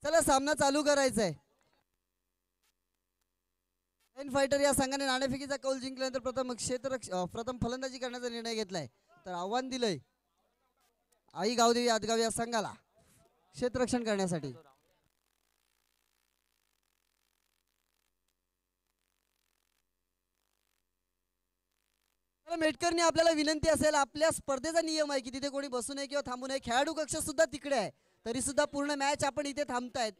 चला सामना चालू करायचा आहे. लाईन फायटर या संघाने नाणेफेकीचा कौल जिंकल्यानंतर प्रथम फलंदाजी करण्याचा निर्णय घेतलाय. तर आव्हान दिलंय आई गावदेवी आदगाव या संघाला क्षेत्ररक्षण करण्यासाठी. मेटकरनी आपल्याला विनंती असेल, आपल्या स्पर्धेचा नियम आहे की तिथे कोणी बसू नये किंवा थांबू नये. खेळाडू कक्ष सुद्धा तिकडे आहे, तरी सुद्धा पूर्ण मॅच आपण इथे थांबतायत.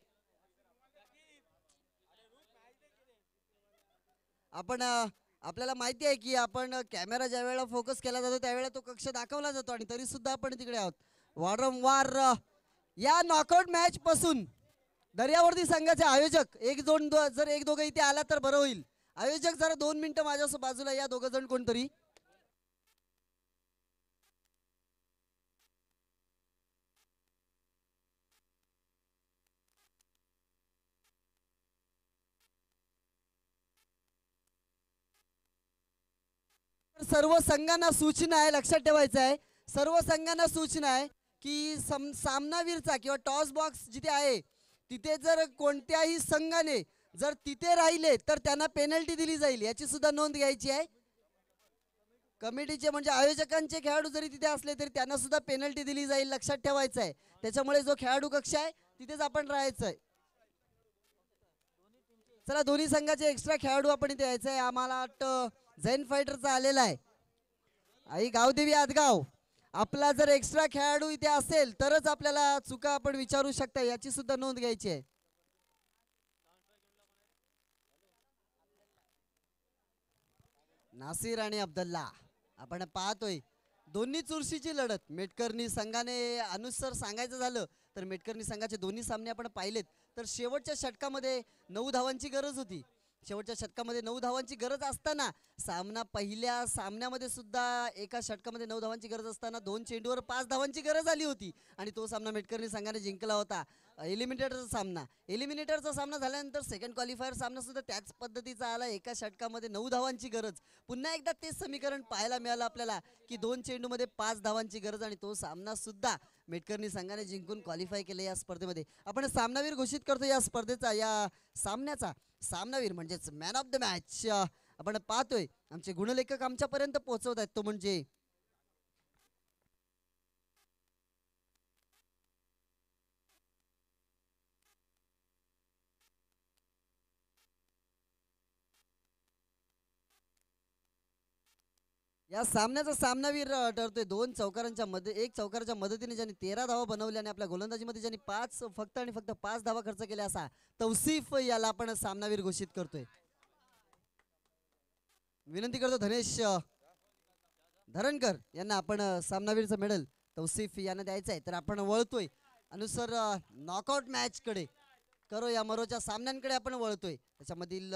आपण आपल्याला माहिती आहे की आपण कॅमेरा ज्या वेळेला फोकस केला जातो त्यावेळेला तो कक्ष दाखवला जातो आणि तरी सुद्धा आपण तिकडे आहोत. वारंवार या नॉकआउट मॅच पासून दर्यावर्ती संघाचे आयोजक जर एक दोघं इथे आला तर बरं होईल. आयोजक जरा 2 मिनिटं माझ्या बाजूला या, दोघं जण कोणतरी. सर्व संघांना सूचना आहे, लक्षात ठेवायचं आहे, सर्व संघांना सूचना आहे की सामनावीरचा किंवा टॉस बॉक्स जिथे आहे तिथे जर कोणत्याही संघाने जर तिथे राहिले तर त्यांना पेनल्टी दिली जाईल, याची सुद्धा नोंद घ्यायची आहे. कमिटीचे म्हणजे आयोजकांचे खेळाडू जरी तिथे असले तरी त्यांना सुद्धा पेनल्टी दिली जाईल, लक्षात ठेवायचं आहे. त्याच्यामुळे जो खेळाडू कक्ष आहे तिथेच आपण राहायचंय. चला दोन्ही संघाचे एक्स्ट्रा खेळाडू आपण इथे यायचंय. आम्हाला वाटतं झैन फायटरचा आलेला आहे. आई गावदेवी आदगाव, आपला जर एक्स्ट्रा खेळाडू इथे असेल तरच आपल्याला चुका आपण विचारू शकता, याची सुद्धा नोंद घ्यायची आहे. नासिर आणि अब्दुल्ला आपण पाहतोय दोन्ही चुरशीची लढत. मेटकरनी संघाने अनुसार सांगायचं झालं तर मेटकरनी संघाचे दोन्ही सामने आपण पाहिलेत तर शेवटच्या षटकामध्ये 9 धावांची गरज होती. शेवटच्या षटकामध्ये 9 धावांची गरज असताना पहिल्या सामन्यामध्ये सुद्धा एका षटकामध्ये 9 धावांची गरज असताना 2 चेंडूवर 5 धावांची गरज आली होती आणि तो सामना मेटकरनी संघाने जिंकला होता. एलिमिनेटरचा सामना झाल्यानंतर सेकंड क्वालिफायर सामना सुद्धा त्याच पद्धतीचा आला. एका षटकामध्ये 9 धावांची गरज. पुन्हा एकदा तेच समीकरण पाहायला मिळालं आपल्याला की 2 चेंडूमध्ये 5 धावांची गरज आणि तो सामना सुद्धा मेटकरनी संघाने जिंकून क्वालिफाय केले. या स्पर्धेमध्ये आपण सामनावीर घोषित करतो या स्पर्धेचा, या सामन्याचा सामनावीर म्हणजेच मॅन ऑफ द मॅच आपण पाहतोय आमचे गुणलेखक आमच्यापर्यंत पोहोचवत आहेत. तो म्हणजे या सामन्याचा सामनावीर ठरतोय एक चौकाराच्या मदतीने ज्यांनी 13 धावा बनवल्या आणि आपल्या गोलंदाजीमध्ये ज्यांनी फक्त आणि फक्त 5 धावा खर्च केल्या असा तौसिफ याला आपण सामनावीर घोषित करतोय. विनंती करतो धनेश धरणकर यांना आपण सामनावीरचं मेडल तौसिफ यांना द्यायचं आहे. तर आपण वळतोय अनुसार नॉकआउट मॅच कडे, करो या मरोच्या सामन्यांकडे आपण वळतोय. त्याच्यामधील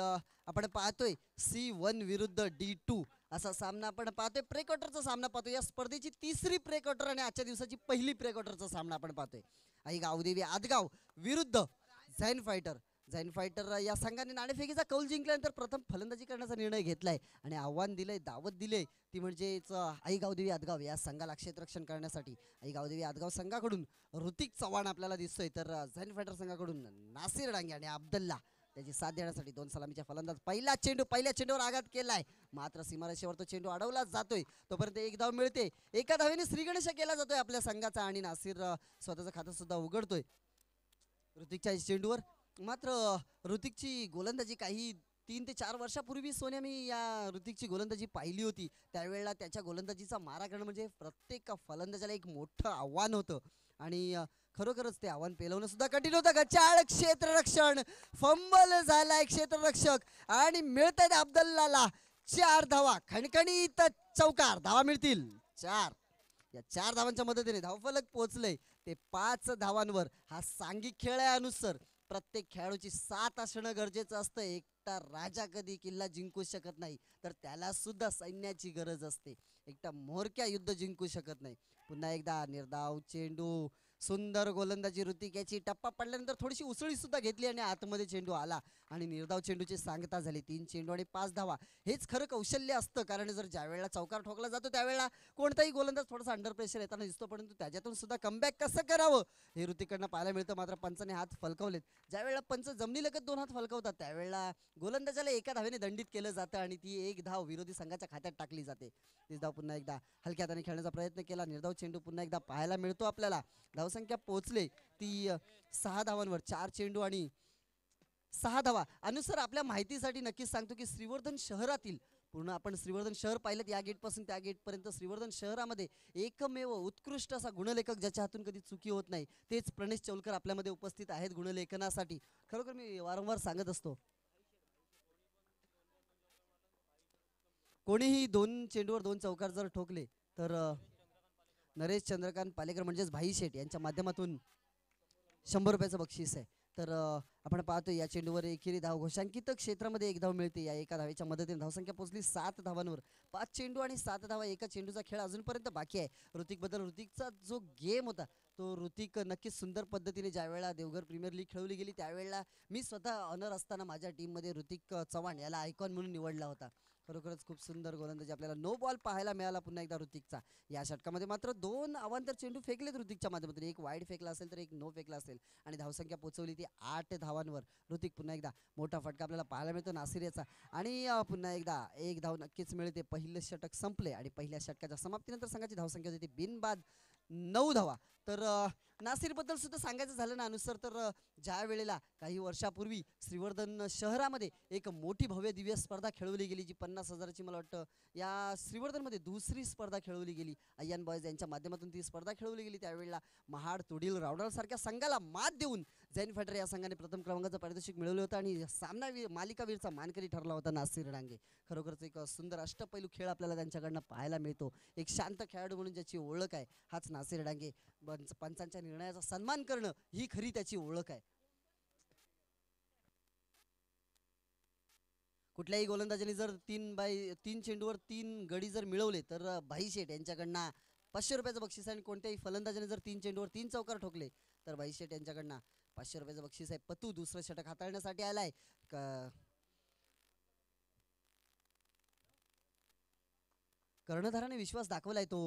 आपण पाहतोय C1 विरुद्ध D2 असा सामना आपण पाहतोय. प्रे क्वार्टरचा सामना पाहतोय. या स्पर्धेची तिसरी प्रे क्वार्टर आणि आजच्या दिवसाची पहिली प्रे क्वार्टरचा सामना आपण पाहतोय. आई गावदेवी आदगाव विरुद्ध झैन फायटर. झैन फायटर या संघाने नाणेफेकीचा कौल जिंकल्यानंतर प्रथम फलंदाजी करण्याचा निर्णय घेतलाय आणि आव्हान दिलंय, दावत दिले ती म्हणजेच आई गावदेवी आदगाव या संघाला क्षेत्ररक्षण करण्यासाठी. आई गावदेवी आदगाव संघाकडून ऋतिक चव्हाण आपल्याला दिसतोय तर झैन फायटर संघाकडून नासिर डांगे आणि अब्दुल्ला त्याची साथ देण्यासाठी 2 सलामीच्या फलंदाज. पहिल्या चेंडूवर आघात केलाय मात्र सीमारेषेवर तो चेंडू अडवला जातोय. तोपर्यंत एक धाव मिळते. एका धावेने श्रीगणेश केला जातोय आपल्या संघाचा आणि नासिर स्वतःचं खातं सुद्धा उघडतोय ऋतिकच्या चेंडूवर. मात्र ऋतिकची गोलंदाजी काही 3 ते 4 वर्षापूर्वी सोन्या मी या ऋतिकची गोलंदाजी पाहिली होती. त्यावेळेला त्याच्या गोलंदाजीचा मारा करणं म्हणजे प्रत्येक फलंदाजाला एक मोठं आव्हान होतं आणि खरोखरच ते आव्हान पेलवणं सुद्धा कठीण होतं. गचाळ क्षेत्ररक्षण, फंबल झालाय क्षेत्ररक्षक आणि मिळतात अब्दुल्लाला 4 धावा. खणखणीत चौकार, धावा मिळतील 4. या 4 धावांच्या मदतीने धावफलक पोहोचले ते 5 धावांवर. हा सांघिक खेळ आहे अनुसार प्रत्येक खेळाडूची साथ असणं गरजेचं असतं. एकटा राजा कधी किल्ला जिंकू शकत नाही तर त्याला सुद्धा सैन्याची गरज असते. एकटा म्होरक्या युद्ध जिंकू शकत नाही. पुन्हा एकदा निर्धाव चेंडू सुंदर गोलंदाजी ऋतिक याची. टप्पा पडल्यानंतर थोडीशी उसळी सुद्धा घेतली आणि आतमध्ये चेंडू आला आणि निर्धाव चेंडूची सांगता झाली. 3 चेंडू आणि 5 धावा. हेच खरं कौशल्य असतं, कारण जर ज्या वेळेला चौकार ठोकला जातो त्यावेळेला कोणताही गोलंदाज थोडासा अंडर प्रेशर येताना दिसतो, परंतु त्याच्यातून सुद्धा कमबॅक कसं करावं हे ऋतिककडनं पाहायला मिळतं. मात्र पंचाने हात फलकवलेत. ज्या वेळेला पंच जमिनीलगत 2 हात फलकवतात त्यावेळेला गोलंदाजाला एका धावेने दंडित केलं जातं आणि ती एक धाव विरोधी संघाच्या खात्यात टाकली जाते. तीच धाव पुन्हा एकदा हलक्या हाताने खेळण्याचा प्रयत्न केला. निर्धाव चेंडू पुन्हा एकदा पाहायला मिळतो आपल्याला. धावसंख्या पोहोचले ती 6 धावांवर. 4 चेंडू आणि 6 धावा. अनुसार आपल्या माहितीसाठी नक्कीच सांगतो की श्रीवर्धन शहरातील पूर्ण आपण श्रीवर्धन शहर पाहिलं, या गेटपासून त्या गेटपर्यंत श्रीवर्धन शहरामध्ये एकमेव उत्कृष्ट असा गुणलेखक ज्याच्या हातून कधी चुकी होत नाही तेच प्रणेश चौलकर आपल्यामध्ये उपस्थित आहेत गुणलेखनासाठी. खरोखर मी वारंवार सांगत असतो, कोणीही 2 चेंडूवर 2 चौकार जर ठोकले तर नरेश चंद्रकांत पालेकर म्हणजेच भाई शेठ यांच्या माध्यमातून 100 रुपयाचं बक्षीस आहे. तर आपण पाहतो या चेंडूवर एकेरी धाव घोषांकित क्षेत्रामध्ये 1 धाव मिळते. या एका धावेच्या मदतीने धावसंख्या पोहोचली 7 धावांवर. 5 चेंडू आणि 7 धावा. एका चेंडूचा खेळ अजूनपर्यंत बाकी आहे. ऋतिकचा जो गेम होता तो ऋतिक नक्कीच सुंदर पद्धतीने ज्यावेळेला देवघर प्रीमियर लीग खेळवली गेली त्यावेळेला मी स्वतः ऑनर असताना माझ्या टीममध्ये ऋतिक चव्हाण याला आयकॉन म्हणून निवडला होता. खरोखरच खूप सुंदर गोलंदाजी आपल्याला. नो बॉल पाहायला मिळाला पुन्हा एकदा ऋतिकचा. या षटकामध्ये मात्र 2 अवांतर चेंडू फेकलेत ऋतिकच्या माध्यमातून. एक वाईड फेकला असेल तर एक नो फेकला असेल आणि धावसंख्या पोहोचवली ती 8 धावांवर. ऋतिक पुन्हा एकदा मोठा फटका आपल्याला पाहायला मिळतो नासिर याचा आणि पुन्हा एकदा 1 धाव नक्कीच मिळते. पहिले षटक संपले आणि पहिल्या षटकाच्या समाप्तीनंतर संघाची धावसंख्या होती बिनबाद 9 धावा. तर नासिर बद्दल सुद्धा सांगायचं झालं ना अनुसार, तर ज्या वेळेला काही वर्षापूर्वी श्रीवर्धन शहरामध्ये एक मोठी भव्य दिव्य स्पर्धा खेळवली गेली जी 50,000ची मला वाटतं या श्रीवर्धनमध्ये दुसरी स्पर्धा खेळवली गेली. अय्यान बॉयज यांच्या माध्यमातून ती स्पर्धा खेळवली गेली. त्यावेळेला महाड तुडील रावडाल सारख्या संघाला मात देऊन जैन फायटर या संघाने प्रथम क्रमांकाचं पारितोषिक मिळवलं होतं आणि मालिकावीरचा मानकरी ठरला होता नासिर डांगे. खरोखरच एक सुंदर अष्टपैलू खेळ आपल्याला त्यांच्याकडनं पाहायला मिळतो. एक शांत खेळाडू म्हणून ज्याची ओळख आहे हाच नासिर डांगे. पंचांच्या निर्णयाचा सन्मान करणं ही खरी त्याची ओळख आहे. कुठल्याही गोलंदाजाने जर 3 चेंडूवर 3 गडी जर मिळवले तर भाई शेठ यांच्याकडनं 500 रुपयाचं बक्षीस आहे. आणि कोणत्याही फलंदाजाने जर 3 चेंडूवर 3 चौकार ठोकले तर भाई शेठ यांच्याकडनं 500 रुपयाचं बक्षीस आहे. पतू दुसरं षटक हाताळण्यासाठी आलाय. कर्णधाराने विश्वास दाखवलाय तो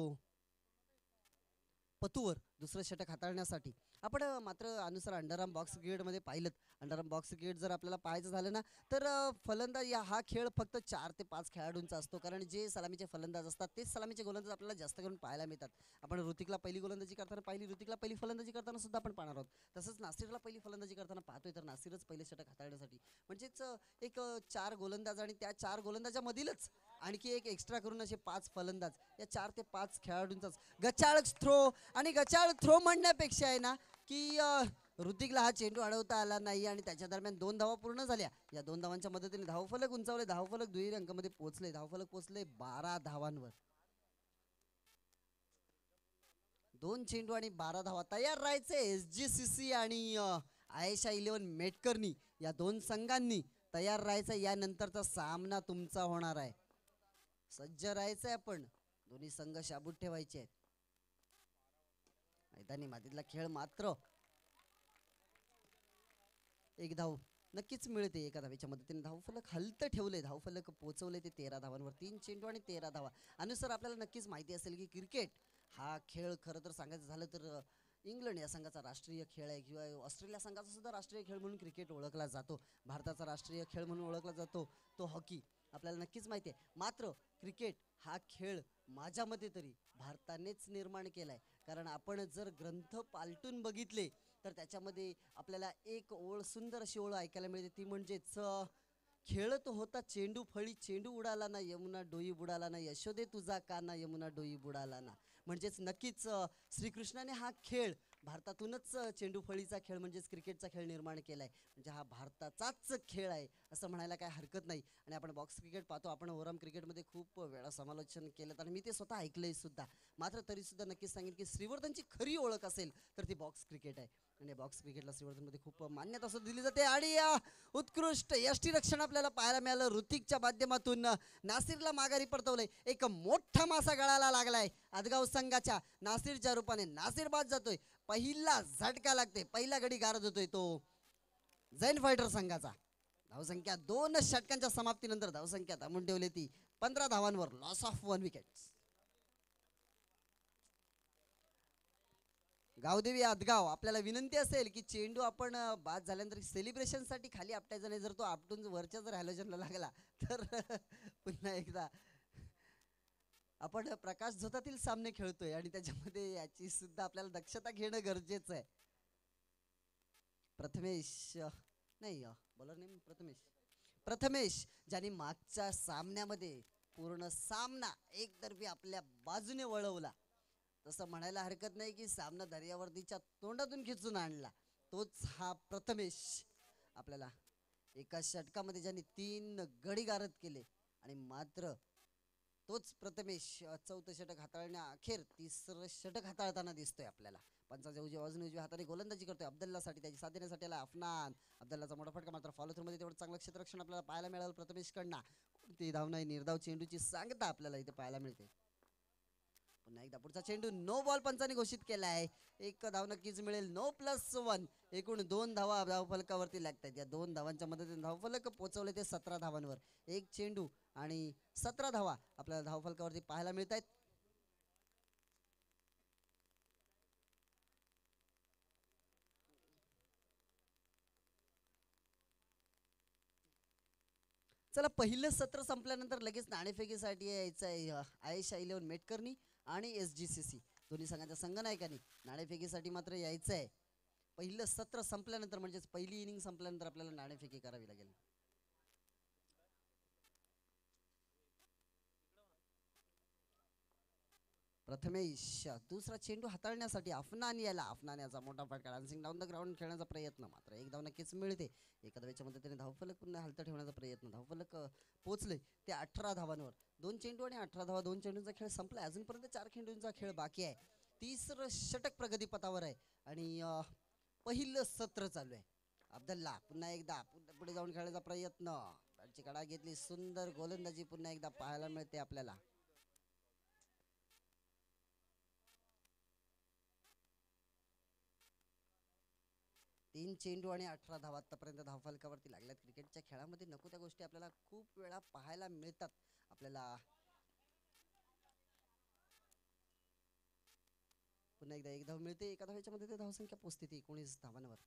पतूवर दुसरं षटक हाताळण्यासाठी. आपण मात्र अनुसार अंडरआर्म बॉक्स क्रिकेटमध्ये पाहिलं. अंडरआर्म बॉक्स क्रिकेट जर आपल्याला पाहायचं झालं ना तर फलंदाज हा खेळ फक्त 4 ते 5 खेळाडूंचा असतो, कारण जे सलामीचे फलंदाज असतात तेच सलामीचे गोलंदाज आपल्याला जास्त करून पाहायला मिळतात. आपण ऋतिकला पहिली गोलंदाजी करताना पाहिली, ऋतिकला पहिली फलंदाजी करताना सुद्धा आपण पाहणार आहोत. तसंच नासिरला पहिली फलंदाजी करताना पाहतोय तर नासिरच पहिले षटक हाताळण्यासाठी. म्हणजेच एक 4 गोलंदाज आणि त्या 4 गोलंदाजामधीलच आणखी एक एक्स्ट्रा करून असे 5 फलंदाज, या 4 ते 5 खेळाडूंचाच गचाळ थ्रो. आणि गचाळ थ्रो म्हणण्यापेक्षा आहे ना की ऋतिकला हा चेंडू अडवता आला नाही आणि त्याच्या दरम्यान 2 धावा पूर्ण झाल्या. या 2 धावांच्या मदतीने धावफलक उंचावले. धावफलक दुहेरी अंकामध्ये पोहोचले. धावफलक पोहोचले 12 धावांवर. 2 चेंडू आणि 12 धावा. तयार राहायचे SGCC आणि आयेशा 11 मेटकरनी या 2 संघांनी तयार राहायचं. यानंतरचा सामना तुमचा होणार आहे. सज्ज राहायचंय आपण. दोन्ही संघ शाबूत ठेवायचे आहेत. मैदानी मातीतला खेळ मात्र 1 धाव नक्कीच मिळते. एका धावेच्या मदतीने धावफलक हलतं ठेवले. धावफलक पोहोचवले ते 13 धावांवर. 3 चेंडू आणि 13 धावा. अनुसार आपल्याला नक्कीच माहिती असेल की क्रिकेट हा खेळ खरं तर सांगायचं झालं तर इंग्लंड या संघाचा राष्ट्रीय खेळ आहे किंवा ऑस्ट्रेलिया संघाचा सुद्धा राष्ट्रीय खेळ म्हणून क्रिकेट ओळखला जातो. भारताचा राष्ट्रीय खेळ म्हणून ओळखला जातो तो हॉकी. आपल्याला नक्कीच माहिती आहे. मात्र क्रिकेट हा खेळ माझ्या मते तरी भारतानेच निर्माण केलाय, कारण आपण जर ग्रंथ पालटून बघितले तर त्याच्यामध्ये आपल्याला एक ओळ, सुंदर अशी ओळ ऐकायला मिळते. ती म्हणजेच खेळत होता चेंडू फळी, चेंडू उडाला ना यमुना डोई बुडाला ना, यशोदे तुझा काना यमुना डोई बुडाला ना. म्हणजेच नक्कीच श्रीकृष्णाने हा खेळ भारतातूनच चेंडू फळीचा खेळ म्हणजेच क्रिकेटचा खेळ निर्माण केलाय. म्हणजे हा भारताचाच खेळ आहे असं म्हणायला काय हरकत नाही. आणि आपण बॉक्स क्रिकेट पाहतो. आपण ओव्हरआर्म क्रिकेटमध्ये खूप वेळा समालोचन केलं आणि मी ते स्वतः ऐकलंय सुद्धा. मात्र तरी सुद्धा नक्कीच सांगेन की श्रीवर्धनची खरी ओळख असेल तर ती बॉक्स क्रिकेट आहे. आणि बॉक्स क्रिकेटला श्रीवर्धनमध्ये खूप मान्यता सुद्धा दिली जाते. आणि उत्कृष्ट यष्टीरक्षण आपल्याला पाहायला मिळालं. ऋतिकच्या माध्यमातून नासिरला माघारी परतवलंय. एक मोठा मासा गळाला लागलाय आदगाव संघाच्या नासिरच्या रूपाने नासिर बाद जातोय. पहिला झटका लागते, पहिला गडी गारद होतोय तो झैन फायटर संघाचा. धावसंख्या 2 षटकांच्या समाप्तीनंतर धावसंख्या थांबून ठेवली ती 15 धावांवर. Loss of 1 wicket. Gavdevi Adgaon आपल्याला विनंती असेल की चेंडू आपण बाद झाल्यानंतर सेलिब्रेशन साठी खाली आपटायचा नाही. जर तो आपटून वरच्या जर हॅलोजनला लागला तर पुन्हा एकदा आपण प्रकाश झोतातील सामने खेळतोय आणि त्याच्यामध्ये याची सुद्धा आपल्याला दक्षता घेणं गरजेचं आहे. प्रथमेश नाही बॉलर नेम प्रथमेश ज्यांनी मागच्या सामन्यामध्ये पूर्ण सामना एकतर्फी आपल्या बाजूने वळवला. तसं म्हणायला हरकत नाही की सामना दर्यावर्दीच्या तोंडातून खिचून आणला, तोच हा प्रथमेश. आपल्याला एका षटकामध्ये ज्यांनी 3 गडी गारद केले आणि मात्र तोच प्रथमेश चौथं षटक हाताळण्या अखेर तिसरं षटक हाताळताना दिसतोय आपल्याला. पंचाच्या उजव्या हाताने गोलंदाजी करतोय अब्दुल्लासाठी, त्याची साथ देण्यासाठी आला अफनान. अब्दुल्लाचा मोठा फटका, मात्र फॉलो थ्रू मध्ये तेवढं चांगलं क्षेत्ररक्षण आपल्याला पाहायला मिळालं प्रथमेश कडनं. ती धाव नाही, निर्धाव चेंडूची सांगता आपल्याला इथे पाहायला मिळते. पुन्हा एकदा पुढचा चेंडू नो बॉल पंचाने घोषित केला आहे. एक धाव नक्कीच मिळेल. 9+1 एकूण 2 धावा धावफलकावरती लागतात. या 2 धावांच्या मदतीने धावफलक पोहोचवले ते 17 धावांवर. एक चेंडू आणि 17 धावा आपल्याला धावफलकावरती पाहायला मिळत आहेत. चला, पहिलं सत्र संपल्यानंतर लगेच नाणेफेकीसाठी यायचं आहे आयेशा 11 मेटकर्णी आणि SGCC दोन्ही संघांच्या संघनायकांनी नाणेफेकीसाठी मात्र यायचं आहे. पहिलं सत्र संपल्यानंतर म्हणजेच पहिली इनिंग संपल्यानंतर आपल्याला नाणेफेकी करावी लागेल. प्रथमेश दुसरा चेंडू हाताळण्यासाठी अफनान याला. अफनान याचा मोठा फटका, डान्सिंग डाऊन द ग्राउंड खेळण्याचा प्रयत्न, मात्र एक धाव नक्कीच मिळते. एका धावेच्या मदतीने धावफलक पुन्हा हलता ठेवण्याचा प्रयत्न. धावफलक पोहोचले ते 18 धावांवर. 2 चेंडू आणि 18 धावा. 2 चेंडूंचा खेळ संपलाय, अजूनपर्यंत 4 चेंडूंचा खेळ बाकी आहे. तिसरं षटक प्रगतीपथावर आहे आणि पहिलं सत्र चालू आहे. अब्दुल्ला पुन्हा एकदा पुढे जाऊन खेळण्याचा प्रयत्न, बॅटची कडा घेतली, सुंदर गोलंदाजी पुन्हा एकदा पाहायला मिळते आपल्याला. 3 चेंडू आणि 18 धावा आतापर्यंत धावफलकावरती लागल्यात. क्रिकेटच्या खेळामध्ये नको त्या गोष्टी आपल्याला खूप वेळा पाहायला मिळतात. आपल्याला पुन्हा एकदा एक धाव मिळते. एका धावेच्या मध्ये ते धावसंख्या पोहोचते 19 धावांवर.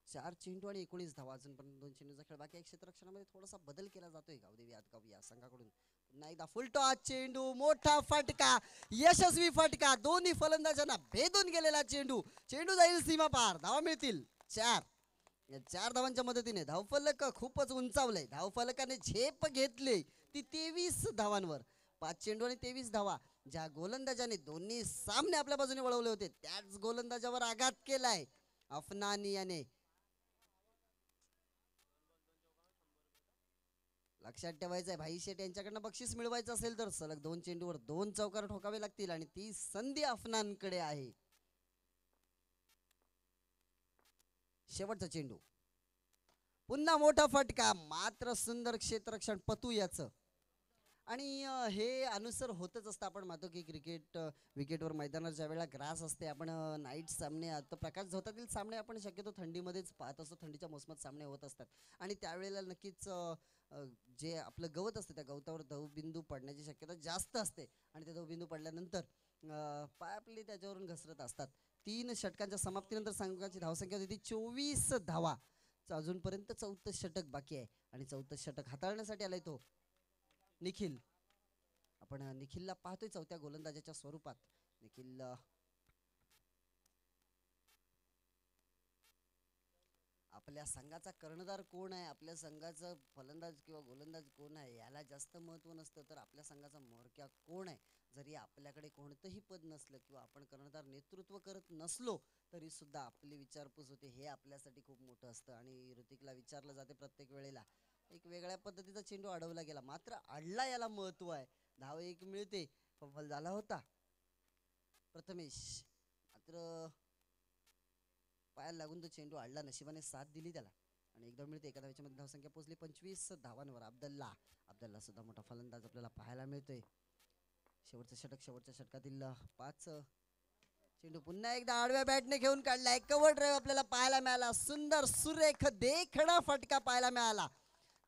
4 चेंडू आणि 19 धावा. अजूनपर्यंत 2 चेंडूचा खेळ बाकी आहे. क्षेत्ररक्षणामध्ये थोडासा बदल केला जातोय गावदेवी आदगाव या संघाकडून. पुन्हा एकदा फुलटॉस चेंडू, मोठा फटका, यशस्वी फटका, दोन्ही फलंदाजांना भेदून गेलेला चेंडू. चेंडू जाईल सीमा पार, धावा मिळतील 4. या 4 धावांच्या मदतीने धावफलक खूपच उंचावलंय. धावफलकाने झेप घेतली ती 23 धावांवर. 5 चेंडू आणि 23 धावा. ज्या गोलंदाजाने दोन्ही सामने आपल्या बाजूने वळवले होते त्याच गोलंदाजावर आघात केलाय अफनानी याने. लक्षात ठेवायचंय, भाई शेट यांच्याकडनं बक्षीस मिळवायचं असेल तर सलग 2 चेंडूवर 2 चौकार ठोकावे लागतील आणि ती संधी अफनानकडे आहे. शेवटचा चेंडू, पुन्हा मोठा फटका, मात्र सुंदर क्षेत्ररक्षण पतू याचं. आणि हे अनुसर होतच असतं. आपण मानतो की क्रिकेट विकेटवर मैदानात ज्या वेळेला ग्रास असते, आपण नाईट सामने आता प्रकाश झोतातील सामने आपण शक्यतो थंडीमध्येच पाहत असतो. थंडीच्या मोसमात सामने होत असतात आणि त्यावेळेला नक्कीच जे आपलं गवत असतं त्या गवतावर दवबिंदू पडण्याची शक्यता जास्त असते आणि ते दवबिंदू पडल्यानंतर पाय आपले त्याच्यावरून घसरत असतात. 3 षटकांच्या समाप्तीनंतर संघाची धावसंख्या होती 24 धावा. अजूनपर्यंत 4थं षटक बाकी आहे आणि 4थं षटक हाताळण्यासाठी आलाय तो निखिल. आपण निखिलला पाहतोय 4थ्या गोलंदाजाच्या स्वरूपात. निखिल आपल्या संघाचा कर्णधार कोण आहे, आपल्या संघाचा फलंदाज किंवा गोलंदाज कोण आहे याला जास्त महत्त्व नसतं, तर आपल्या संघाचा म्होरक्या कोण आहे. जरी आपल्याकडे कोणतंही पद नसलं किंवा आपण कर्णधार नेतृत्व करत नसलो तरी सुद्धा आपली विचारपूस होते, हे आपल्यासाठी खूप मोठं असतं. आणि ऋतिकला विचारलं जाते प्रत्येक वेळेला. एक वेगळ्या पद्धतीचा चेंडू अडवला गेला, मात्र अडला याला महत्त्व आहे. धाव एक मिळते. फंबल झाला होता प्रथमेश, मात्र पायाला लागून तो चेंडू अडला. नशिबाने साथ दिली त्याला आणि एक धाव मिळते. एका धावेच्या मध्ये धावसंख्या पोहोचली 25 धावांवर. अब्दुल्ला सुद्धा मोठा फलंदाज आपल्याला पाहायला मिळतोय. शेवटचं षटक, शेवटच्या षटकातील 5 चेंडू पुन्हा एकदा आडव्या बॅटने घेऊन काढलाय. कव्हर ड्राईव्ह आपल्याला पाहायला मिळाला. सुंदर सुरेख देखणा फटका पाहायला मिळाला.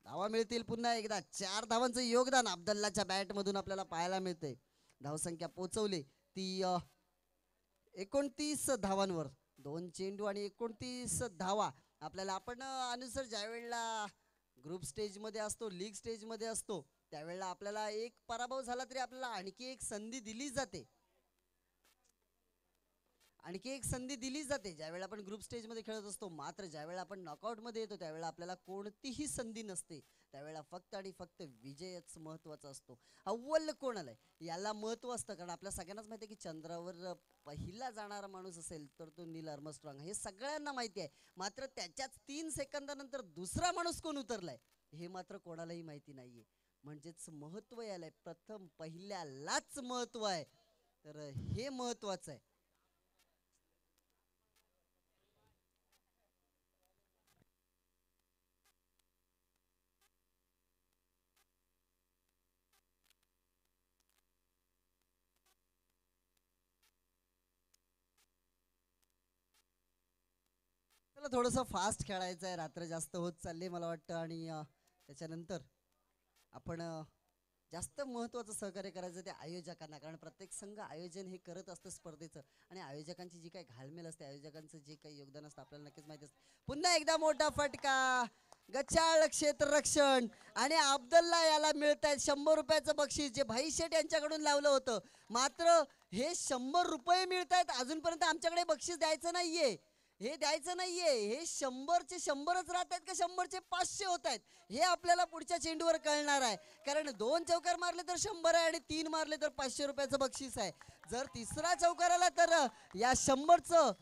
धावा मिळतील पुन्हा एकदा. 4 धावांचं योगदान अब्दुल्लाच्या बॅट मधून आपल्याला पाहायला मिळते. धावसंख्या पोहोचवली ती 29 धावांवर. 2 चेंडू आणि 29 धावा आपल्याला. आपण अनुसार ज्या वेळेला ग्रुप स्टेज मध्ये असतो, लीग स्टेज मध्ये असतो, त्यावेळेला आपल्याला एक पराभव झाला तरी आपल्याला आणखी एक संधी दिली जाते. आणखी एक संधी दिली जाते ज्यावेळेला आपण ग्रुप स्टेज मध्ये खेळत असतो. मात्र ज्यावेळेला आपण नॉकआउट मध्ये येतो त्यावेळेला आपल्याला कोणतीही संधी नसते. त्यावेळेला फक्त आणि फक्त विजयच महत्वाचा असतो. अव्वल कोण आलाय याला महत्व असतं. कारण आपल्या सगळ्यांनाच माहिती आहे की चंद्रावर पहिला जाणारा माणूस असेल तर तो नील आर्मस्ट्रॉंग, हे सगळ्यांना माहिती आहे. मात्र त्याच्याच 3 सेकंदानंतर दुसरा माणूस कोण उतरलाय हे मात्र कोणालाही माहिती नाहीये. म्हणजेच महत्व यालाय प्रथम पहिल्यालाच महत्व आहे. तर हे महत्वाचं आहे. त्याला थोडंसं फास्ट खेळायचं आहे. रात्र जास्त होत चालली मला वाटतं. आणि त्याच्यानंतर आपण जास्त महत्त्वाचं सहकार्य करायचं त्या आयोजकांना. कारण प्रत्येक संघ आयोजन हे करत असतं स्पर्धेचं. आणि आयोजकांची जी काही घालमेल असते, आयोजकांचं जे काही योगदान असतं आपल्याला नक्कीच माहिती असतं. पुन्हा एकदा मोठा फटका, गचाळ क्षेत्ररक्षण. आणि अब्दुल्ला याला मिळत आहे 100 रुपयाचं बक्षीस जे भाई शेठ यांच्याकडून लावलं होतं. मात्र हे 100 रुपये मिळत आहेत. अजूनपर्यंत आमच्याकडे बक्षीस द्यायचं नाहीये, हे द्यायचं नाहीये. हे 100चे 100च राहत आहेत का 100चे 500 होत आहेत हे आपल्याला पुढच्या चेंडूवर कळणार आहे. कारण 2 चौकार मारले तर 100 आहे आणि 3 मारले तर 500 रुपयाचं बक्षीस आहे. जर तिसरा चौकार आला तर या 100चं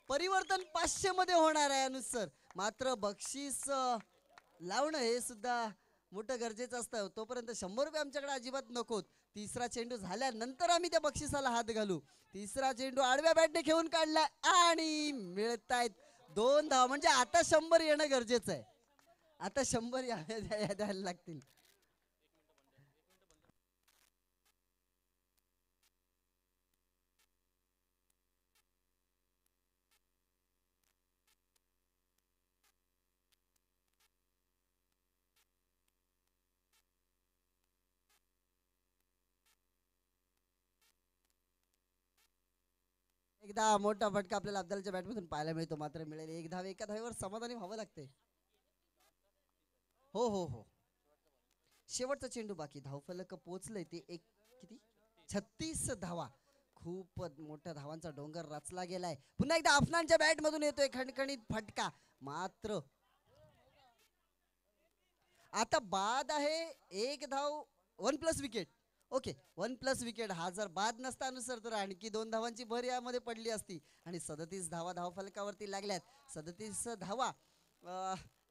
परिवर्तन 500 मध्ये होणार आहे अनुसर. मात्र बक्षीस लावणं हे सुद्धा मोठं गरजेचं असतं. तोपर्यंत 100 रुपये आमच्याकडे अजिबात नकोत. तिसरा चेंडू झाल्यानंतर आम्ही त्या बक्षिसाला हात घालू. तिसरा चेंडू आडव्या बॅटने घेऊन काढला आणि मिळतायत 2 धावा. म्हणजे आता 100 येणं गरजेचं आहे. आता 100 द्यायला लागतील. एकदा मोठा फटका आपल्याला अब्दुल्लाच्या बॅटमधून पाहायला मिळतो. मात्र मिळेल 1 धाव. एका धावेवर समाधानी व्हावं लागते. हो हो हो, शेवटचा चेंडू बाकी. धावफलक पोहोचलंय ते एक किती 36 धावा. खूप मोठ्या धावांचा डोंगर रचला गेलाय. पुन्हा एकदा अफनानच्या बॅट मधून येतोय खणखणीत फटका. मात्र आता बाद आहे 1 धाव. 1+ विकेट. Okay, 1+ wicket. हा जर बाद नसता अनुसार तर आणखी 2 धावांची भर यामध्ये पडली असती. आणि 37 धावा धावफलकावरती लागल्यात. 37 धावा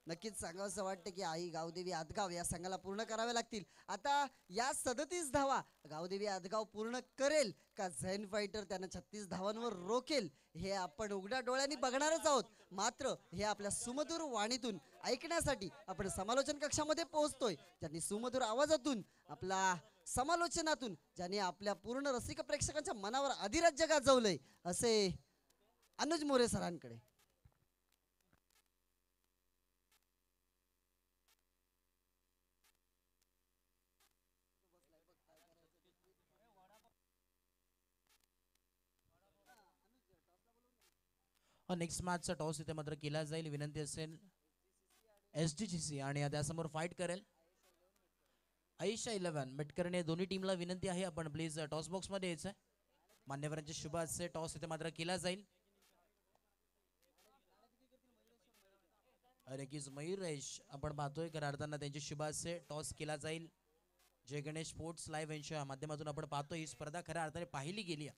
नक्कीच सांगावंसं वाटतं की आई गावदेवी आदगाव या संघाला पूर्ण कराव्या लागतील. आता या 37 धावा गावदेवी आदगाव पूर्ण करेल का झैन फायटर त्यांना 36 धावांवर रोकेल हे आपण उघड्या डोळ्यांनी बघणारच आहोत. मात्र हे आपल्या सुमधुर वाणीतून ऐकण्यासाठी आपण समालोचन कक्षामध्ये पोहोचतोय. ज्यांनी सुमधुर आवाजातून, आपला समालोचनातून, ज्यांनी आपल्या पूर्ण रसिक प्रेक्षकांच्या मनावर अधिराज्य गाजवलंय असे अनुज मोरे सरांकडे. नेक्स्ट मॅचचा टॉस इथे मात्र केला जाईल. विनंती असेल SDGC आणि त्यासमोर फाईट करेल आयशा 11 मेटकरणे. दोन्ही टीमला विनंती आहे आपण प्लीज टॉस बॉक्स मध्ये यायचं. मान्यवरांचे शुभ असते. टॉस इथे मात्र केला जाईल. नक्कीच मयूरेश आपण पाहतोय खऱ्या अर्थानं त्यांचे शुभ असते. टॉस केला जाईल. जय गणेश स्पोर्ट्स लाईव्ह यांच्या माध्यमातून आपण पाहतोय ही स्पर्धा खऱ्या अर्थाने पाहिली गेली.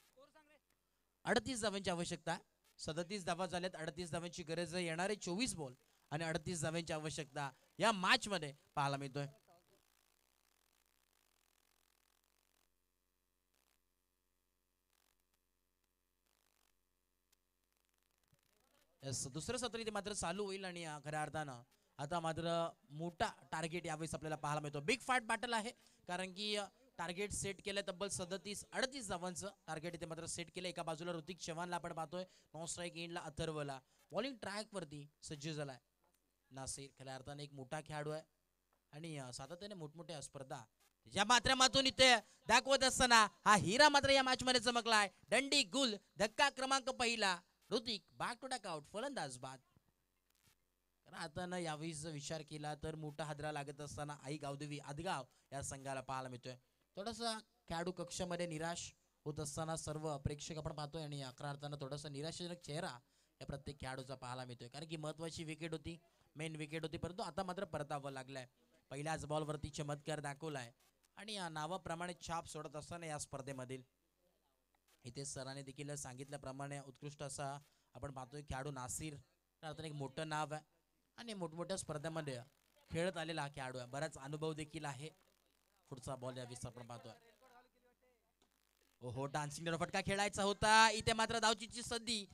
38 धावांची आवश्यकता. 37 धावा झाल्यात. 38 धावांची गरज आहे. येणारे 24 बॉल आणि 38 धावांची आवश्यकता या मॅच मध्ये पाहायला मिळतोय. दुसरं सत्र इथे मात्र चालू होईल आणि खऱ्या अर्थानं आता मात्र मोठा टार्गेट यावेळेस आपल्याला पाहायला मिळतो. बिग फाईट बॅटल आहे कारण की टार्गेट सेट केलंय तब्बल 37-38 धावांचं टार्गेट इथे मात्र सेट केलं. एका बाजूला ऋतिक चव्हाणला आपण पाहतोय, नॉन स्ट्राईक एंडला अथर्वला. बॉलिंग ट्रॅक वरती सज्ज झालाय नासिर. खऱ्या अर्थाने एक मोठा खेळाडू आहे आणि सातत्याने मोठमोठ्या स्पर्धा या माध्यमातून इथे दाखवत असताना हा हिरा मात्र या मॅच मध्ये चमकलाय. दंडी गुल, धक्का क्रमांक पहिला. Hrithik back to back out, फलंदाज बाद. आता ना यावेळीचा विचार केला तर मोठा हादरा लागत असताना आई गावदेवी आदगाव या संघाला पाहायला मिळतोय. थोडासा खेळाडू कक्षामध्ये निराश होत असताना सर्व प्रेक्षक आपण पाहतोय आणि अकरा अर्थानं थोडासा निराशाजनक चेहरा या प्रत्येक खेळाडूचा पाहायला मिळतोय. कारण की महत्वाची विकेट होती, मेन विकेट होती, परंतु आता मात्र परतावं लागलाय. पहिल्याच बॉलवरती चमत्कार दाखवलाय आणि नावाप्रमाणे छाप सोडत असताना या स्पर्धेमधील इथे सरांनी देखील सांगितल्याप्रमाणे उत्कृष्ट असा आपण पाहतोय खेळाडू नासिर. अर्थात एक मोठं नाव आहे आणि मोठमोठ्या स्पर्धांमध्ये खेळत आलेला हा खेळाडू आहे, बराच अनुभव देखील आहे. पुढचा बॉल या विस आपण पाहतोय. ओहो, डान्सिंग फटका खेळायचा होता. इथे मात्र धावचीची संधी,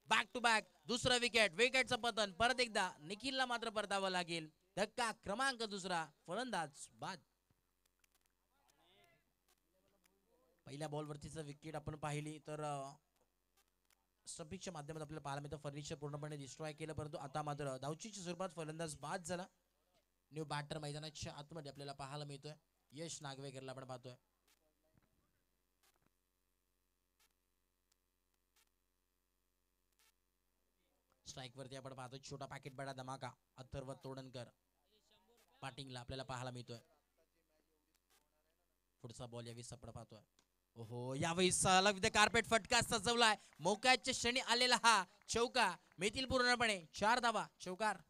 बॅक टू बॅक दुसरा विकेट, विकेटचं पतन. परत एकदा निखिलला मात्र परतावं लागेल. धक्का क्रमांक दुसरा, फलंदाज बाद. पहिल्या बॉलवरतीच विकेट आपण पाहिली तर स्टंपिंगच्या माध्यमात आपल्याला पाहायला मिळतं फर्निचर पूर्णपणे डिस्ट्रॉय केलं, परंतु आता मात्र धावचीची सुरुवात, फलंदाज बाद झाला. न्यू बॅटर मैदानाच्या आतमध्ये आपल्याला पाहायला मिळतोय. यश नागवेकरला आपण पाहतोय. स्ट्राईक वरती आपण पाहतोय छोटा पॅकेट बडा धमाका अथर्व तोडणकर पाटिंगला आपल्याला पाहायला मिळतोय. पुढचा बॉल यावेळी आपण पाहतोय. ओहो, यावेळी सलग कार्पेट फटका सजवलाय. मोक्याच्या क्षणी आलेला हा चौका मिळतील पूर्णपणे 4 धावा, चौकार.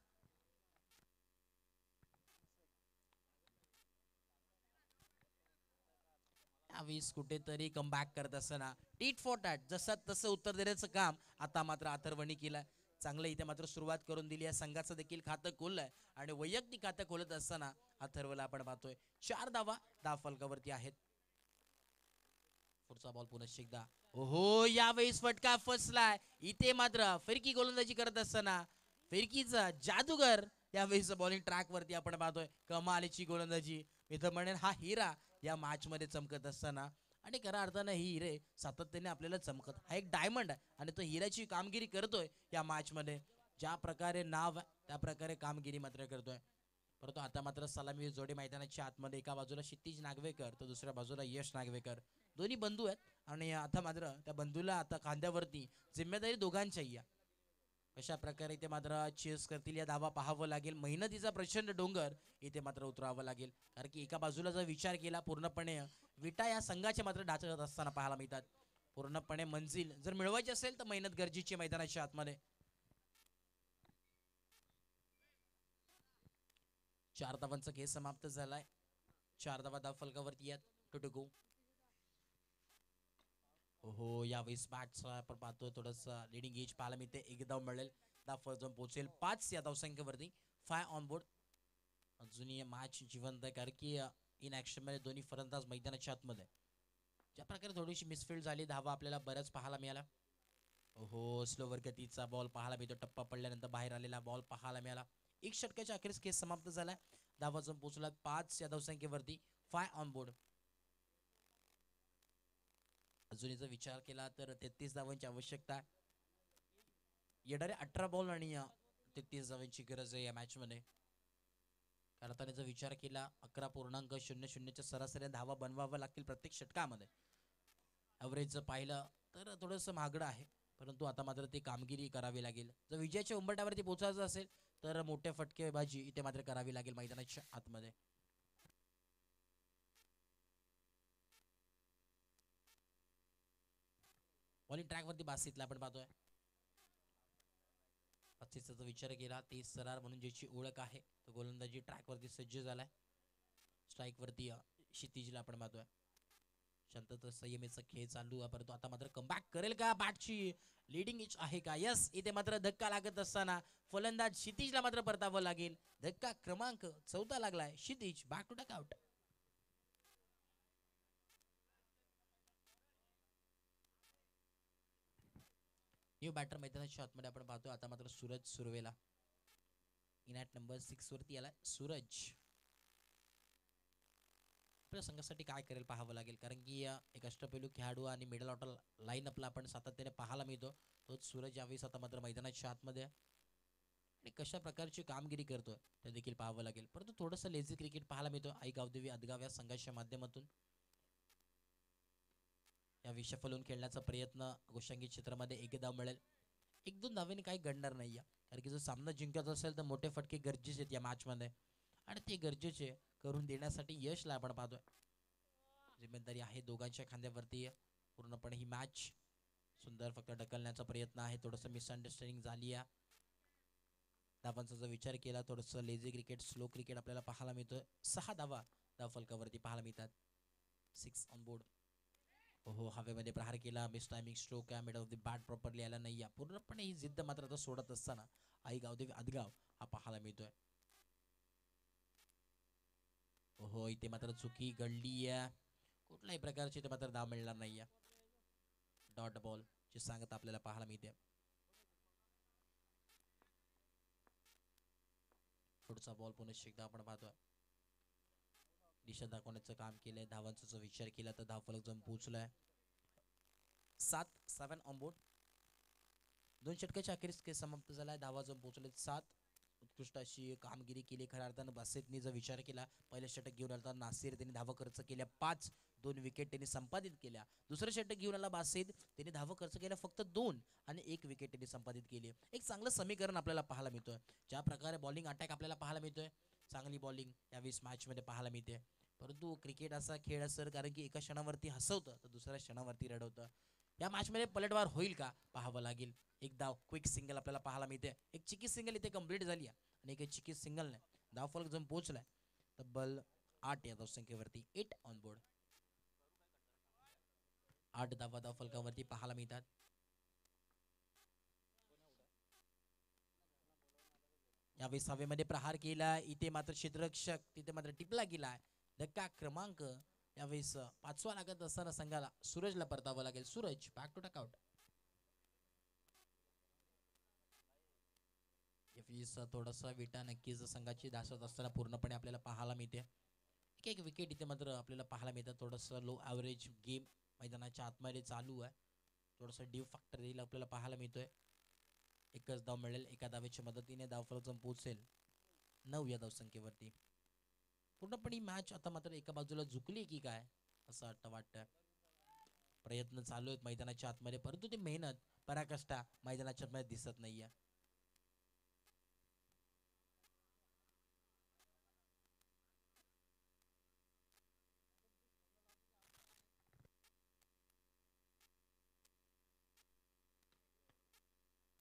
यावेळी कुठेतरी कमबॅक करत असताना टीट फॉर टॅट जसं तसं उत्तर देण्याचं काम आता मात्र अथर्वनी केलंय. चांगलं इथे मात्र सुरुवात करून दिली आहे. संघाचं देखील खातं खोललंय आणि वैयक्तिक खातं खोलत असताना अथर्वला आपण पाहतोय. 4 धावा धाव फलकावरती आहेत. पुढचा बॉल पुन्हा एकदा. ओहो, यावेळेस फटका फसलाय. इथे मात्र फिरकी गोलंदाजी करत असताना फिरकीचा जादूगर यावेळेस बॉलिंग ट्रॅक वरती आपण पाहतोय. कमालीची गोलंदाजी, मी तर म्हणेन हा हिरा या मॅच मध्ये चमकत असताना आणि खऱ्या अर्थानं ही हिरे सातत्याने आपल्याला चमकत. हा एक डायमंड आहे आणि तो हिऱ्याची कामगिरी करतोय या मॅच मध्ये. ज्या प्रकारे नाव त्या प्रकारे कामगिरी मात्र करतोय. परंतु आता मात्र सलामी जोडे मैदानाच्या आतमध्ये, एका बाजूला क्षितिज नागवेकर तर दुसऱ्या बाजूला यश नागवेकर. दोन्ही बंधू आहेत आणि आता मात्र त्या बंधूला आता खांद्यावरती जिम्मेदारी दोघांच्याही. अशा प्रकारे इथे मात्र चेस करतील या धावा पाहावं लागेल. मेहनतीचा प्रचंड डोंगर इथे मात्र उतरावं लागेल. कारण की एका बाजूला जर विचार केला पूर्णपणे विटा या संघाचे मात्र ढाचळत असताना पाहायला मिळतात. पूर्णपणे मंजिल जर मिळवायची असेल तर मेहनत गरजेची मैदानाच्या आतमध्ये. 4 धावांचा खेळ समाप्त झालाय. 4 धावा धाव फलकावरती आहेत. To go. हो, यावेळेस बॅटचा आपण पाहतो थोडंसं लिडिंग एज पाहायला मिळते. एक धाव मिळेल, धाव फरक जाऊन पोहोचेल 5 या धावसंख्येवरती. 5 ऑन बोर्ड. अजूनही मॅच जिवंत आहे कारण की इन ऍक्शन मध्ये दोन्ही फलंदाज मैदानाच्या आतमध्ये. ज्या प्रकारे थोडीशी मिसफील्ड झाली, धावा आपल्याला बऱ्याच पाहायला मिळाला. हो, स्लोवर गतीचा बॉल पाहायला मिळतो. टप्पा पडल्यानंतर बाहेर आलेला बॉल पाहायला मिळाला. एक षटकाच्या अखेरीस खेळ समाप्त झालाय. धावा जाऊन पोहोचला 5 या धावसंख्येवरती. 5 ऑन बोर्ड. अजून जर विचार केला तर 33 धावांची आवश्यकता. येणारे 18 बॉल आणि 33 धावांची गरज आहे या मॅच मध्ये. कारण जर विचार केला 11.00च्या सरासरी धावा बनवाव्या लागतील प्रत्येक षटकामध्ये. ॲव्हरेज जर पाहिलं तर थोडंसं महागडं आहे, परंतु आता मात्र ती कामगिरी करावी लागेल. जर विजयाच्या उंबरठ्यावरती पोहोचायचं असेल तर मोठ्या फटकेबाजी इथे मात्र करावी लागेल मैदानाच्या आतमध्ये. बॉलिंग ट्रॅक वरती बासितला आपण पाहतोय. 25चा विचार केला 30 सरार म्हणून ज्याची ओळख आहे तो गोलंदाजी ट्रॅक वरती सज्ज झालाय. स्ट्राईक वरती क्षितिजला आपण पाहतोय. शांतता संयमेचा खेळ चालू आहे, परंतु आता मात्र कमबॅक करेल का? बॅटची लीडिंग इच आहे का? यस, इथे मात्र धक्का लागत असताना फलंदाज क्षितिजला मात्र परतावं लागेल. धक्का क्रमांक 14 लागलाय. Kshitij back to back out. New batter मैदानाच्या आतमध्ये आपण पाहतो. आता मात्र सूरज सुरवेला इनॅट नंबर 6 वरती आलाय. सूरज आपल्या संघासाठी काय करेल पाहावं लागेल, कारण की एक अष्टपैलू खेळाडू आणि मिडल ऑर्डर लाईन अपला आपण सातत्याने पाहायला मिळतो. तोच सूरज यावेळेस आता मात्र मैदानाच्या आतमध्ये आहे. आणि कशा प्रकारची कामगिरी करतोय ते देखील पाहावं लागेल. परंतु थोडंसं लेझी क्रिकेट पाहायला मिळतो आई गावदेवी अदगाव या संघाच्या माध्यमातून. या विषफलून खेळण्याचा प्रयत्न गोशांगी क्षेत्रामध्ये एक धाव मिळेल. एक दोन धावेने काही घडणार नाही कारण की जर सामना जिंकत असेल तर मोठे फटके गरजेचे आहेत या मॅचमध्ये आणि ते गरजेचे करून देण्यासाठी यशला आपण पाहतोय. जिम्मेदारी आहे दोघांच्या खांद्यावरती. पूर्णपणे ही मॅच सुंदर फक्त ढकलण्याचा प्रयत्न आहे. थोडंसं मिसअंडरस्टँडिंग झाली आहे. धावांचा जर विचार केला थोडंसं लेझी क्रिकेट स्लो क्रिकेट आपल्याला पाहायला मिळतं. 6 धावा धावफलकावरती पाहायला मिळतात. 6 ऑन बोर्ड. हो हवेमध्ये प्रहार केला. मिस टायमिंग स्ट्रोक आहे. Mid of the bat properly आला नाही आहे. पूर्णपणे ही जिद्द मात्र आता सोडत असताना आई गावदेवी अदगाव हा पाहायला मिळतोय. हो इथे मात्र चुकी घडली आहे. कुठल्याही प्रकारची इथे मात्र धाव मिळणार नाही आहे. डॉट बॉल ची सांगत आपल्याला पाहायला मिळते. पुढचा बॉल पुन्हा एकदा आपण पाहतोय. दिशा दाखवण्याचं काम केलंय. धावांचा जर विचार केला तर धावफलक जाऊन पोहोचलाय. 7 ऑन बोर्ड. 2 षटकाच्या अखेरीस खेळ समाप्त झालाय. धावा जाऊन पोहोचले 7. उत्कृष्ट अशी कामगिरी केली खऱ्या अर्थानं. बासेतनी जर विचार केला पहिलं षटक घेऊन आला नासिर त्यांनी धावा खर्च केल्या 5. 2 विकेट त्यांनी संपादित केल्या. दुसरं षटक घेऊन आला बासेत त्यांनी धावा खर्च केल्या फक्त 2 आणि 1 विकेट त्यांनी संपादित केली. एक चांगलं समीकरण आपल्याला पाहायला मिळतोय. ज्या प्रकारे बॉलिंग अटॅक आपल्याला पाहायला मिळतोय चांगली बॉलिंग यावेळेस मॅचमध्ये पाहायला मिळते. परंतु क्रिकेट असा खेळ असेल कारण की एका क्षणावरती हसवतं तर दुसऱ्या क्षणावरती रडवतं. या मॅचमध्ये पलटवार होईल का पाहावं लागेल. एक धाव क्विक सिंगल आपल्याला पाहायला मिळते. एक चिकी सिंगल इथे कंप्लीट झाली आहे आणि एक चिकी सिंगलने धावफलक जाऊन पोहोचलाय तब्बल 8 या धावसंख्येवरती. 8 ऑन बोर्ड. 8 धावा धावफलकावरती पाहायला मिळतात. यावेळेस हवेमध्ये प्रहार केला. इथे मात्र क्षेत्ररक्षक तिथे मात्र टिपला गेलाय. धक्का क्रमांक यावेळेस 5वा लागत असताना संघाला सूरजला परतावं लागेल. सूरज बॅक टू टकआउट. थोडासा विटा नक्कीच संघाची धासत असताना पूर्णपणे आपल्याला पाहायला मिळते. एक विकेट इथे मात्र आपल्याला पाहायला मिळतं. थोडंसं लो ॲव्हरेज गेम मैदानाच्या आतमध्ये चालू आहे. थोडंसं डीव फॅक्टर येईल आपल्याला पाहायला मिळतोय. एकच धाव मिळेल. एका धावेच्या मदतीने धावफलक जाऊन पोहोचेल 9 या धावसंख्येवरती. पूर्णपणे मॅच आता मात्र एका बाजूला झुकली की काय असं वाटतं. प्रयत्न चालू आहेत मैदानाच्या आतमध्ये परंतु ती मेहनत पराकाष्ठा मैदानाच्या आतमध्ये दिसत नाहीये.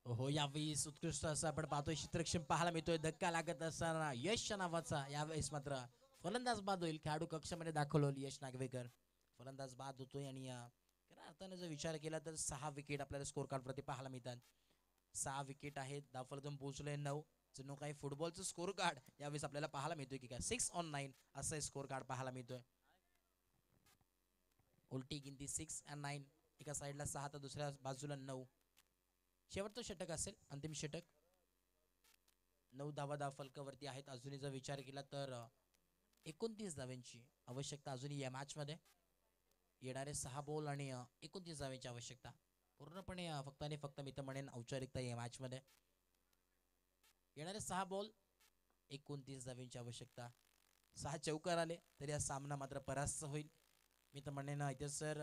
हो यावेळेस उत्कृष्ट असं आपण पाहतोय क्षेत्ररक्षण पाहायला मिळतोय. धक्का लागत असताना यश नावाचा यावेळेस मात्र फलंदाज बाद होईल. खेळाडू कक्षामध्ये दाखवलं यश नागवेकर फलंदाज बाद होतोय आणि खऱ्या अर्थाने जर विचार केला तर 6 विकेट आपल्याला स्कोर कार्ड प्रति पाहायला मिळतात. 6 विकेट आहेत. धावफलक जाऊन पोहोचले 9. जणू काही फुटबॉलचं स्कोर कार्ड यावेळेस आपल्याला पाहायला मिळतोय की काय 6 ऑन 9 असं स्कोर कार्ड पाहायला मिळतोय. उलटी गिनती 6 आणि 9. एका साईडला 6 तर दुसऱ्या बाजूला 9. शेवटचं षटक असेल अंतिम षटक. 9 धावा धावफलकावरती आहेत. अजूनही जर विचार केला तर 29 धाव्यांची आवश्यकता अजूनही या मॅचमध्ये. येणारे 6 बॉल आणि 29 धाव्यांची आवश्यकता. पूर्णपणे फक्त आणि फक्त मी तर म्हणेन औपचारिकता या मॅचमध्ये. येणारे 6 बॉल 29 धाव्यांची आवश्यकता. 6 चौकार आले तरी हा सामना मात्र परास्त होईल. मी तर म्हणेन इथे सर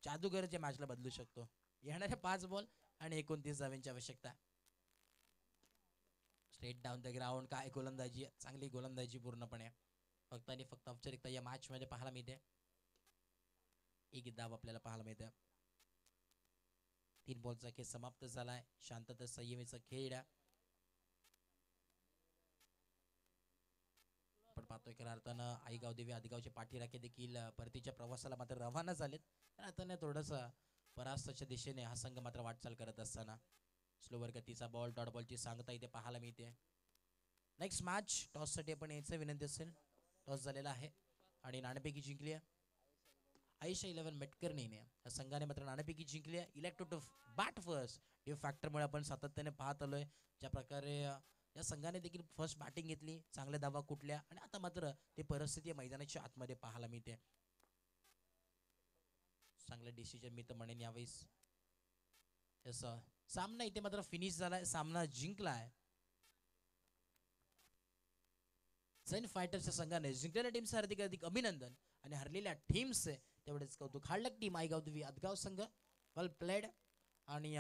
जादूगरच्या मॅचला बदलू शकतो. येणारे 5 बॉल आणि 29 धाव्यांची आवश्यकता. Straight down the ground. काय गोलंदाजी चांगली गोलंदाजी पूर्णपणे फक्त आणि फक्त औपचारिकता या मॅच मध्ये पाहायला मिळते. एक धाव आपल्याला पाहायला मिळते. 3 बॉलचा खेळ समाप्त झालाय. शांतता संयमीचा खेळ आपण पाहतोय. खऱ्या अर्थानं आई गावदेवी आदिगावचे पाठीराखे देखील परतीच्या प्रवासाला मात्र रवाना झालेत. खऱ्या अर्थानं थोडंसं परास्तच्या दिशेने हा संघ मात्र वाटचाल करत असताना स्लोवर गतीचा बॉल डॉट बॉलची सांगता इथे पाहायला मिळते. नेक्स्ट मॅच टॉससाठी आपण यायचं विनंती असेल. टॉस झालेला आहे आणि नाणेफेकी जिंकली आहे आयशा 11 मेटकर्णीने. या संघाने मात्र नाणेफेकी जिंकली आहे. इलेक्ट टू बॅट फर्स्ट या फॅक्टरमुळे आपण सातत्याने पाहत आलोय ज्या प्रकारे या संघाने देखील फर्स्ट बॅटिंग घेतली, चांगल्या धावा कुठल्या आणि आता मात्र ते परिस्थिती मैदानाच्या आतमध्ये पाहायला मिळते. चांगलं डिसिजन मी तर म्हणेन यावेळेस. सामना इथे मात्र फिनिश झालाय, सामना जिंकलाय झेन फायटर्सच्या संघाने. जिंकलेल्या टीमचं हार्दिक हार्दिक अभिनंदन आणि हरलेल्या टीमचे तेवढेच कौतुक. हाडलक टीम आयगाव दुवी आदगाव संघ वेल प्लेड आणि